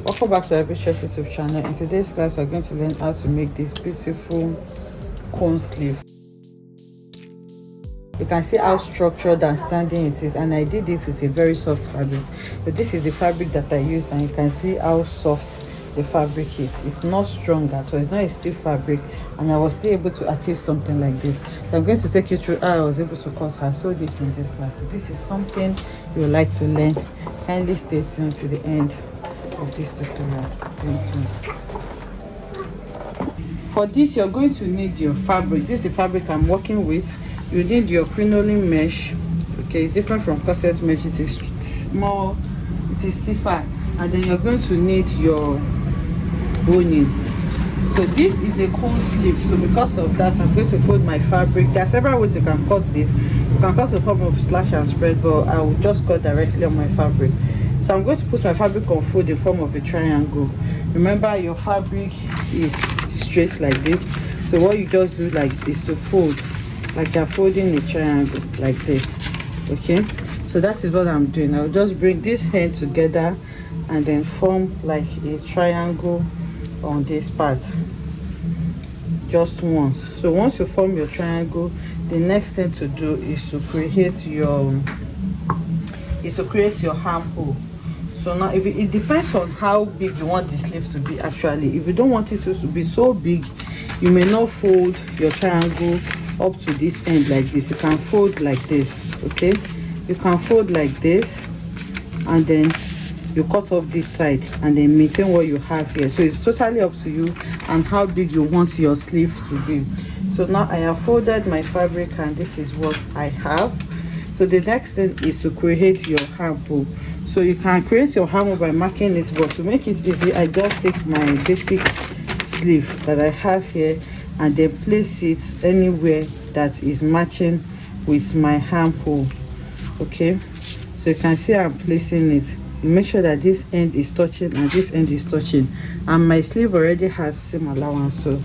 Welcome back to our Precious YouTube channel. In today's class, we're going to learn how to make this beautiful cone sleeve. You can see how structured and standing it is, and I did it with a very soft fabric. So this is the fabric that I used, and you can see how soft the fabric is. It's not strong at all. It's not a stiff fabric, and I was still able to achieve something like this. So I'm going to take you through how I was able to cut her sew this in this class. So this is something you would like to learn. Kindly stay tuned to the end of this tutorial. Thank you. For this, you're going to need your fabric. This is the fabric I'm working with. You need your crinoline mesh. Okay, it's different from corset mesh. It is small, it is stiffer, and then you're going to need your boning. So this is a cone sleeve, so because of that, I'm going to fold my fabric. There are several ways you can cut this. You can cut a form of slash and spread, but I will just cut directly on my fabric. So I'm going to put my fabric on fold in form of a triangle. Remember, your fabric is straight like this, so what you just do like is to fold like you're folding a triangle like this. Okay, so that is what I'm doing. I'll just bring this hand together and then form like a triangle on this part just once. So once you form your triangle, the next thing to do is to create your armhole. So now it depends on how big you want the sleeve to be. Actually, if you don't want it to be so big, you may not fold your triangle up to this end like this. You can fold like this. Okay, you can fold like this, and then you cut off this side and then maintain what you have here. So it's totally up to you and how big you want your sleeve to be. So now I have folded my fabric, and this is what I have. So the next thing is to create your armhole. So you can create your armhole by marking this, but to make it easy, I just take my basic sleeve that I have here and then place it anywhere that is matching with my armhole. Okay, so you can see I'm placing it. You make sure that this end is touching and this end is touching, and my sleeve already has seam allowance, so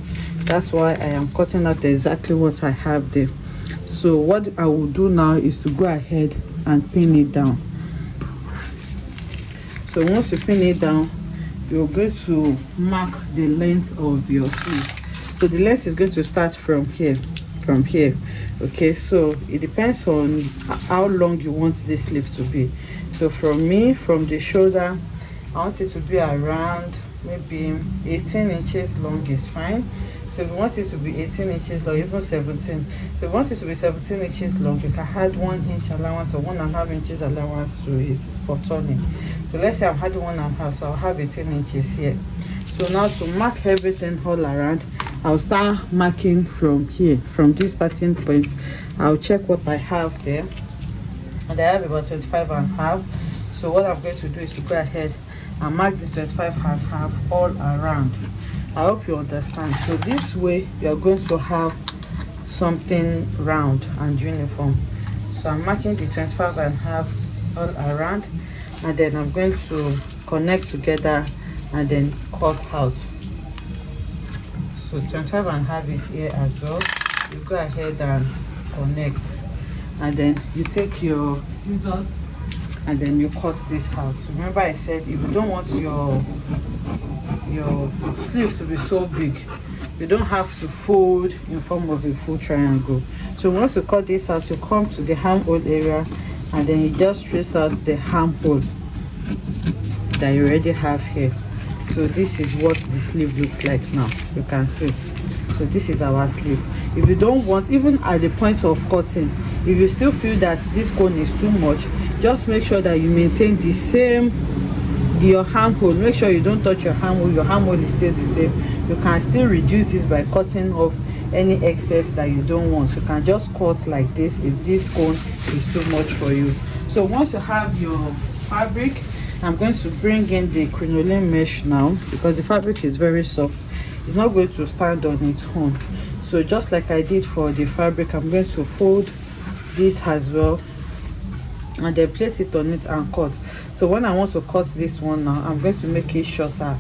that's why I am cutting out exactly what I have there. So what I will do now is to go ahead and pin it down. So once you pin it down, you're going to mark the length of your sleeve. So the length is going to start from here. Okay, so it depends on how long you want this sleeve to be. So from the shoulder, I want it to be around maybe 18 inches long is fine. So if you want it to be 18 inches long, even 17, so if you want it to be 17 inches long, you can add 1 inch allowance or 1.5 inches allowance to it for turning. So let's say I'm adding 1.5, so I'll have 18 inches here. So now to mark everything all around, I'll start marking from here, from this starting point. I'll check what I have there, and I have about 25.5. So what I'm going to do is to go ahead and mark this 25.5 all around. I hope you understand. So this way you're going to have something round and uniform. So I'm marking the 25.5 all around, and then I'm going to connect together and then cut out. So 25.5 is here as well. You go ahead and connect, and then you take your scissors and then you cut this out. So remember I said if you don't want your sleeves to be so big, you don't have to fold in form of a full triangle. So once you cut this out, you come to the armhole area, and then you just trace out the armhole that you already have here. So this is what the sleeve looks like now. You can see. So this is our sleeve. If you don't want, even at the point of cutting, if you still feel that this cone is too much, just make sure that you maintain the same, your armhole. Make sure you don't touch your armhole. Your armhole is still the same. You can still reduce it by cutting off any excess that you don't want. You can just cut like this if this cone is too much for you. So once you have your fabric, I'm going to bring in the crinoline mesh now, because the fabric is very soft. It's not going to stand on its own. So just like I did for the fabric, I'm going to fold this as well and then place it on it and cut. So when I want to cut this one now, I'm going to make it shorter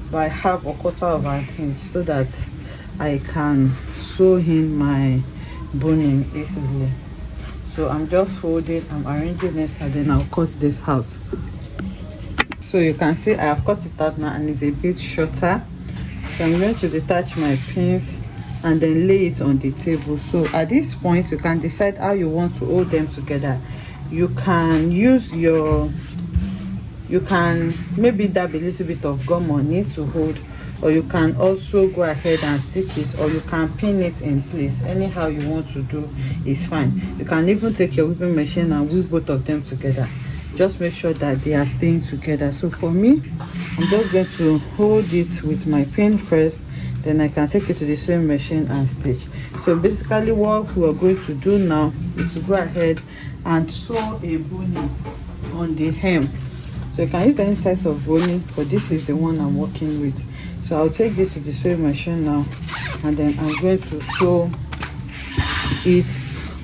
by 1/2 or 1/4 of an inch, so that I can sew in my boning easily. So I'm just folding, I'm arranging it, and then I'll cut this out. So you can see I have cut it out now and it's a bit shorter. So I'm going to detach my pins and then lay it on the table. So at this point you can decide how you want to hold them together. You can use your, you can maybe dab a little bit of gum on it to hold, or you can also go ahead and stick it, or you can pin it in place. Anyhow you want to do is fine. You can even take your weaving machine and weave both of them together. Just make sure that they are staying together. So for me, I'm just going to hold it with my pin first, then I can take it to the sewing machine and stitch. So basically what we are going to do now is to go ahead and sew a boning on the hem. So you can use any size of boning, but this is the one I'm working with. So I'll take this to the sewing machine now, and then I'm going to sew it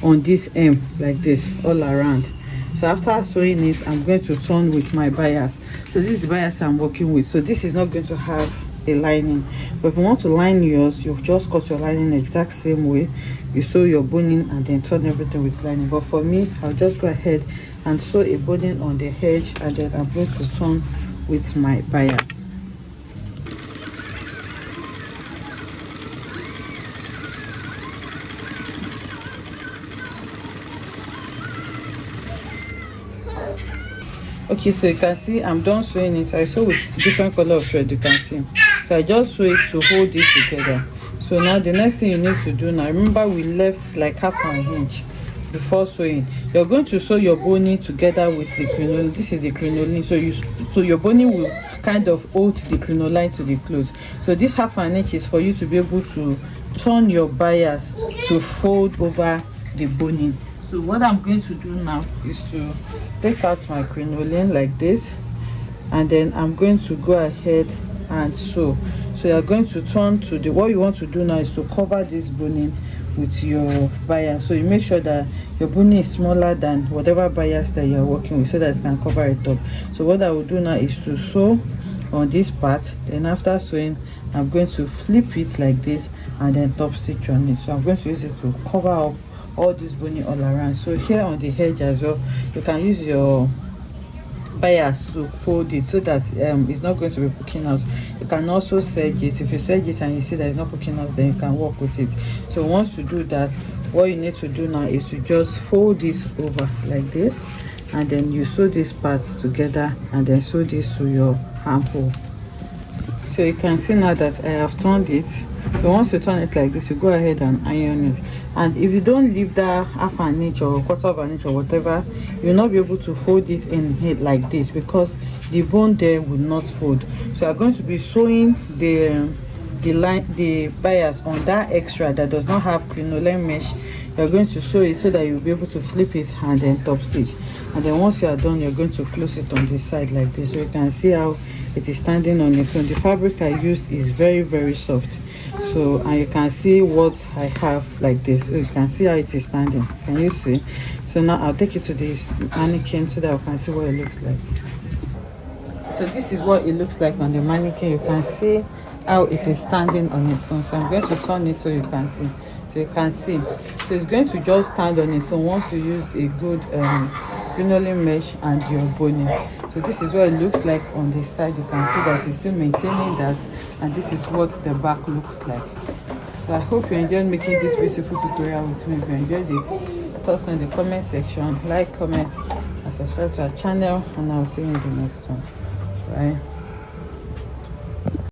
on this hem like this all around. So after sewing it, I'm going to turn with my bias. So this is the bias I'm working with. So this is not going to have a lining, but if you want to line yours, you just cut your lining exact same way. You sew your boning and then turn everything with lining. But for me, I'll just go ahead and sew a boning on the edge, and then I'm going to turn with my bias. Okay, so you can see I'm done sewing it. I sew with different color of thread, you can see. So I just sew it to hold it together. So now the next thing you need to do now, remember we left like half an inch before sewing. You're going to sew your boning together with the crinoline. This is the crinoline, so your boning will kind of hold the crinoline to the clothes. So this half an inch is for you to be able to turn your bias to fold over the boning. So what I'm going to do now is to take out my crinoline like this, and then I'm going to go ahead and sew. So you're going to turn to the, what you want to do now is to cover this boning with your bias. So you make sure that your boning is smaller than whatever bias that you're working with, so that it can cover it up. So what I will do now is to sew on this part, then after sewing I'm going to flip it like this and then top stitch on it. So I'm going to use it to cover up all this boning all around. So here on the edge as well, you can use your bias to fold it so that it's not going to be poking out. You can also serge it. If you serge it and you see that it's not poking out, then you can work with it. So once you do that, what you need to do now is to just fold this over like this, and then you sew these parts together and then sew this to your armhole. So you can see now that I have turned it. So once you turn it like this, you go ahead and iron it. And if you don't leave that half an inch or quarter of an inch or whatever, you'll not be able to fold it in it like this, because the bone there will not fold. So you're going to be sewing the bias on that extra that does not have crinoline mesh. You're going to sew it so that you'll be able to flip it and then top stitch. And then once you are done, you're going to close it on this side like this, so you can see how it is standing on it. So the fabric I used is very, very soft. So, and you can see what I have like this, so you can see how it is standing. Can you see? So now I'll take it to this mannequin so that I can see what it looks like. So this is what it looks like on the mannequin. You can see how it is standing on its own. So I'm going to turn it so you can see. So you can see, so it's going to just stand on its own once you use a good crinoline mesh and your boning. So this is what it looks like on the side. You can see that it's still maintaining that, and this is what the back looks like. So I hope you enjoyed making this beautiful tutorial with me. If you enjoyed it, let us know in the comment section. Like, comment and subscribe to our channel, and I'll see you in the next one. Bye.